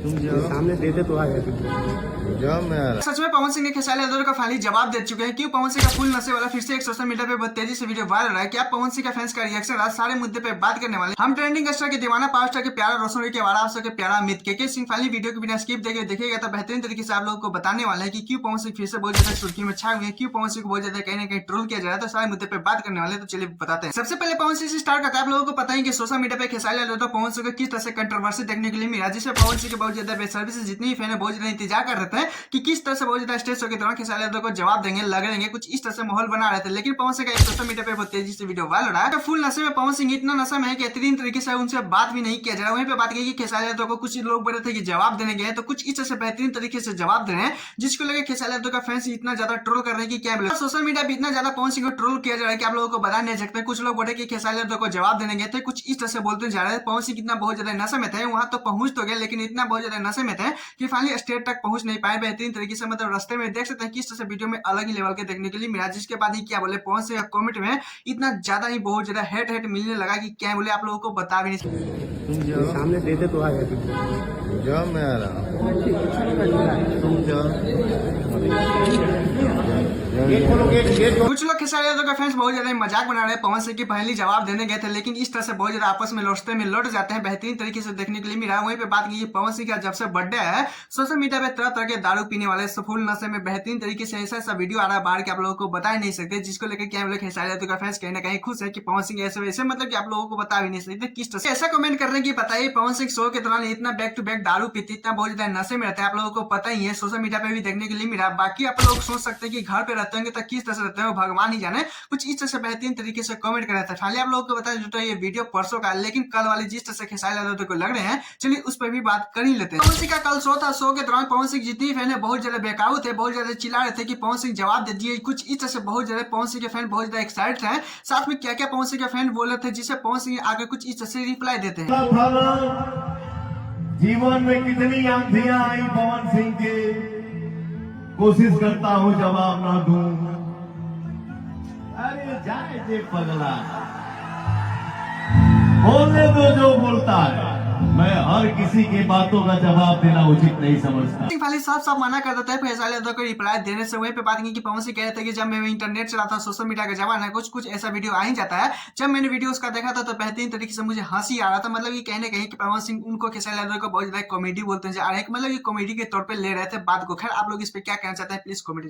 तुम सामने देते तो आ सच में पवन सिंह ने खेसारी लाल का फाइनली जवाब दे चुके हैं। क्यों पवन सिंह का फुल नशे वाला फिर से एक सोशल मीडिया पे बहुत तेजी से वीडियो वायरल रहा है। क्या पवन सिंह का फैंस का रिएक्शन आज सारे मुद्दे पे बात करने वाले। हम ट्रेंडिंग स्टार के दीवाना पावर स्टार के प्यारा रोशन के वाला के प्यारा अमित के सिंह फाइनली वीडियो के बिना स्किप देखिएगा तो बेहतरीन तरीके से आप लोगों को बताने वाले हैं कि क्यों पवन सिंह फिर से बहुत ज्यादा सुर्खी में छा हुए हैं, क्यों पवन सिंह को बहुत ज्यादा कहीं ना कहीं ट्रोल किया जा रहा है। तो सारे मुद्दे पे बात करने वाले तो चलिए बताते हैं। सबसे पहले पवन सिंह स्टार का आप लोगों को पता है कि सोशल मीडिया पे खेसारी लाल यादव पवन सिंह को किस तरह से कंट्रोवर्सी देखने के लिए मिला, जिसमें पवन सिंह के बहुत ज्यादा बेसर्विस जितनी फैन है बहुत ज्यादा इंतजार कर रहे थे कि किस तरह से बहुत ज्यादा स्टेज शो के दौरान खेसारी लाल को जवाब देंगे लगेंगे, कुछ इस तरह से माहौल बना रहे थे। लेकिन पवन सिंह का सोशल मीडिया पे बहुत तेजी से वीडियो वायरल रहा है। फुल नशे में पवन सिंह इतना नशा में है कि बेहतरीन तरीके से उनसे बात भी नहीं किया जा रहा। वहीं पे बात की कि खेसारी लाल को कुछ लोग बोले थे कि जवाब देने गए तो कुछ इस तरह से बेहतरीन तरीके से जवाब दे रहे हैं, जिसको लेकर खेसारी लाल का फैंस इतना ज्यादा ट्रोल कर रहे हैं कि क्या बोले। सोशल मीडिया पे इतना ज्यादा पवन सिंह को ट्रोल किया जा रहा है कि आप लोगों को बता नहीं सकते। कुछ लोग बोले कि खेसारी लाल को जवाब देने गए थे, कुछ इस तरह से बोलते जा रहे हैं। पवन सिंह कितना बहुत ज्यादा नशे में थे, वहां तो पहुंच तो गए लेकिन इतना बहुत ज्यादा नशे में थे कि फाइनली स्टेज तक पहुंच नहीं पाए। बेहतरीन तरीके से मतलब रास्ते में देख सकते हैं किस तरह से वीडियो में अलग ही लेवल के देखने के लिए मिला। जिसके बाद ही क्या बोले पवन सिंह कमेंट में इतना ज्यादा ही बहुत ज्यादा हेट मिलने लगा कि क्या बोले आप लोगों को बता भी नहीं। सामने देते तो आ जाओ मैं आ रहा हूँ, तुम कुछ लोग खेसारी यादव का फैंस बहुत ज्यादा मजाक बना रहे हैं पवन सिंह की पहली जवाब देने गए थे, लेकिन इस तरह से बहुत ज्यादा आपस में लौटते में लौट जाते हैं। बेहतरीन तरीके से देखने के लिए मिला। वहीं पे बात की पवन सिंह का जब से बर्थडे है सोशल मीडिया पे तरह तरह के दारू पीने वाले फुल नशे में बेहतरीन तरीके से ऐसा वीडियो आ रहा है बाहर के आप लोगों को बता ही नहीं सकते, जिसको लेकर क्या बोले खेसारी यादव का फैंस कहीं ना कहीं खुश है कि पवन सिंह ऐसे वैसे मतलब कि आप लोगों को बता भी नहीं सकते किस तरह से। ऐसा कमेंट करने की बताइए पवन सिंह शो के दौरान इतना बैक टू बैक दारू पीते, इतना बहुत ज्यादा नशे में रहते हैं, आप लोगों को पता ही है, सोशल मीडिया पे भी देखने के लिए मिला। बाकी आप लोग सोच सकते हैं कि घर पे रहते होंगे तो किस तरह से रहते हैं भगवान ही जाने, कुछ इस तरह से बेहतरीन तरीके से कमेंट कर रहा था। खाली आप लोगों को बता दें ये वीडियो परसों का, लेकिन कल वाली जिस तरह से खेसारी लाल यादव को लग रहे हैं चलिए उस पर भी बात कर ही लेते हैं। पवन सिंह का कल शो था, शो के दौरान पवन सिंह जितनी फैन है बहुत ज्यादा बेकाबू थे, बहुत ज्यादा चिल्ला रहे थे कि पवन सिंह जवाब दे दिए, कुछ इस तरह से बहुत ज्यादा पवन सिंह के फैन बहुत ज्यादा एक्साइटेड है। साथ में क्या क्या पवन सिंह के फैन बोल रहे थे जिसे पवन सिंह आगे कुछ इस तरह से रिप्लाई देते हैं। जीवन में कितनी आंधियां आई पवन सिंह के, कोशिश करता हूं जवाब ना दूं। अरे जाए जे पगला, बोलने दो जो बोलता है, मैं हर किसी की बातों का जवाब देना उचित नहीं समझता। खाली साफ साफ मना कर देता है खेसारी यादव को रिप्लाई देने से। वहीं पे बात की कि पवन सिंह कह रहे थे कि जब मैं इंटरनेट चलाता सोशल मीडिया का जमाना है कुछ ऐसा वीडियो आ ही जाता है। जब मैंने वीडियो उसका देखा था तो बेहतरीन तरीके से मुझे हंसी आ रहा था, मतलब कि कहीं ना कहीं कि पवन सिंह उनको खेसारी यादव को बहुत ज्यादा कॉमेडी बोलते जा रहे हैं, मतलब कि कॉमेडी के तौर पर ले रहे थे बात को। खैर आप लोग इस पे क्या कहना चाहते हैं प्लीज कॉमेडी।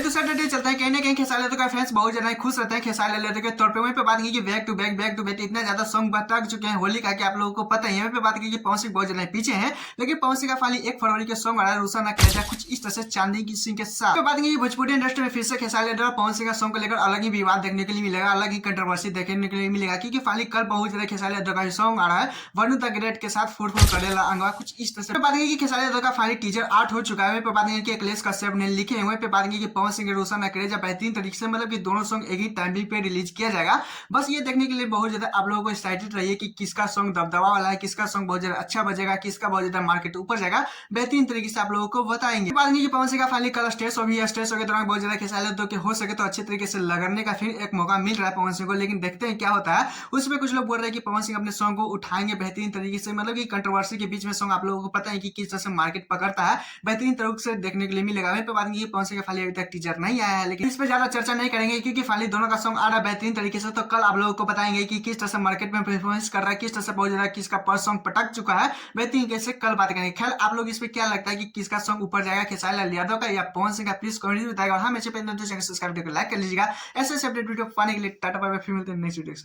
दूसरा डेटे चलता है कहीं ना कहीं खेसारी यादव का फैंस बहुत ज्यादा खुश रहते हैं खेसारी यादव के तौर पर। वहीं पे बात की बैक टू बैक इतना ज्यादा सॉन्ग बता चुके हैं होली का कि आप लोगों को पता ही है। वहीं पे बात की पवन सिंह बहुत ज्यादा पीछे हैं, लेकिन पवन सिंह का फाइनली 1 फरवरी के सॉन्ग आ रहा है रूसा ना कलेजा, कुछ इस तरह से चांदी की सिंह के साथ। तो बात की भोजपुरी इंडस्ट्री में फिर से खेसारी यादव और पवन सिंह का सॉन्ग को लेकर अलग ही विवाद देखने के लिए मिलेगा, अलग ही कंट्रोवर्सी देखने के लिए मिलेगा, क्योंकि फाइनली कल बहुत ज्यादा खेसारी यादव का सॉन्ग आ रहा है वरुण द ग्रेट के साथ फुट करेला अंगवा, कुछ इस तरह से। बात की खेसारी यादव का फाइनली टीजर आर्ट हो चुका है। बात की अखिलेश कश्यप ने लिखे हुए पे बात की पवन सिंह रूसा ना कलेजा बेहतरीन तरीके से मतलब कि दोनों सॉन्ग एक ही टाइमिंग पे रिलीज किया जाएगा। बस ये देखने के लिए बहुत ज्यादा आप लोगों को एक्साइटेड रहिए कि किसका सॉन्ग दबदबा वाला है, किसका सॉन्ग बहुत ज्यादा अच्छा बजेगा, किसका बहुत ज्यादा मार्केट ऊपर जाएगा, बेहतरीन तरीके से आप लोगों को बताएंगे। बात नहीं कि पवन सिंह का फाइनली कल स्टेज शो भी है, स्टेज शो के दौरान बहुत ज्यादा खेसारी यादव के हो सके तो अच्छे तरीके से लगने का फिर एक मौका मिल रहा है पवन सिंह को, लेकिन देखते हैं क्या होता है। उसमें कुछ लोग बोल रहे हैं कि पवन सिंह अपने सॉन्ग को उठाएंगे बेहतरीन तरीके से, मतलब कि कंट्रोवर्सी के बीच में सॉन्ग आप लोगों को पता है कि किस तरह से मार्केट पकड़ता है, बेहतरीन तरीके से देखने के लिए मिलेगा। वहीं पे बात की पवन सिंह का फाइनली अभी तक टीजर नहीं आया है, लेकिन इस पर ज्यादा चर्चा नहीं करेंगे क्योंकि फाइनली दोनों का सॉन्ग आ रहा है बेहतरीन तरीके से। तो कल आप लोगों को बताएंगे कि किस तरह से मार्केट में परफॉर्मेंस कर रहा है, किस तरह से बहुत ज्यादा किसका पर सॉन्ग पटक चुका है, बेहतरीन कैसे कल बात करेंगे। खैर आप लोग इस पे क्या लगता है कि किसका सॉन्ग ऊपर जाएगा, खेसारी लाल यादव का या पवन सिंह का, प्लीज कमेंट में बताएगा। और हमें चैनल सब्सक्राइब कर लीजिएगा ऐसे अपडेट वीडियो पाने के लिए। टाटा बाय बाय, फिर मिलते हैं नेक्स्ट वीडियो।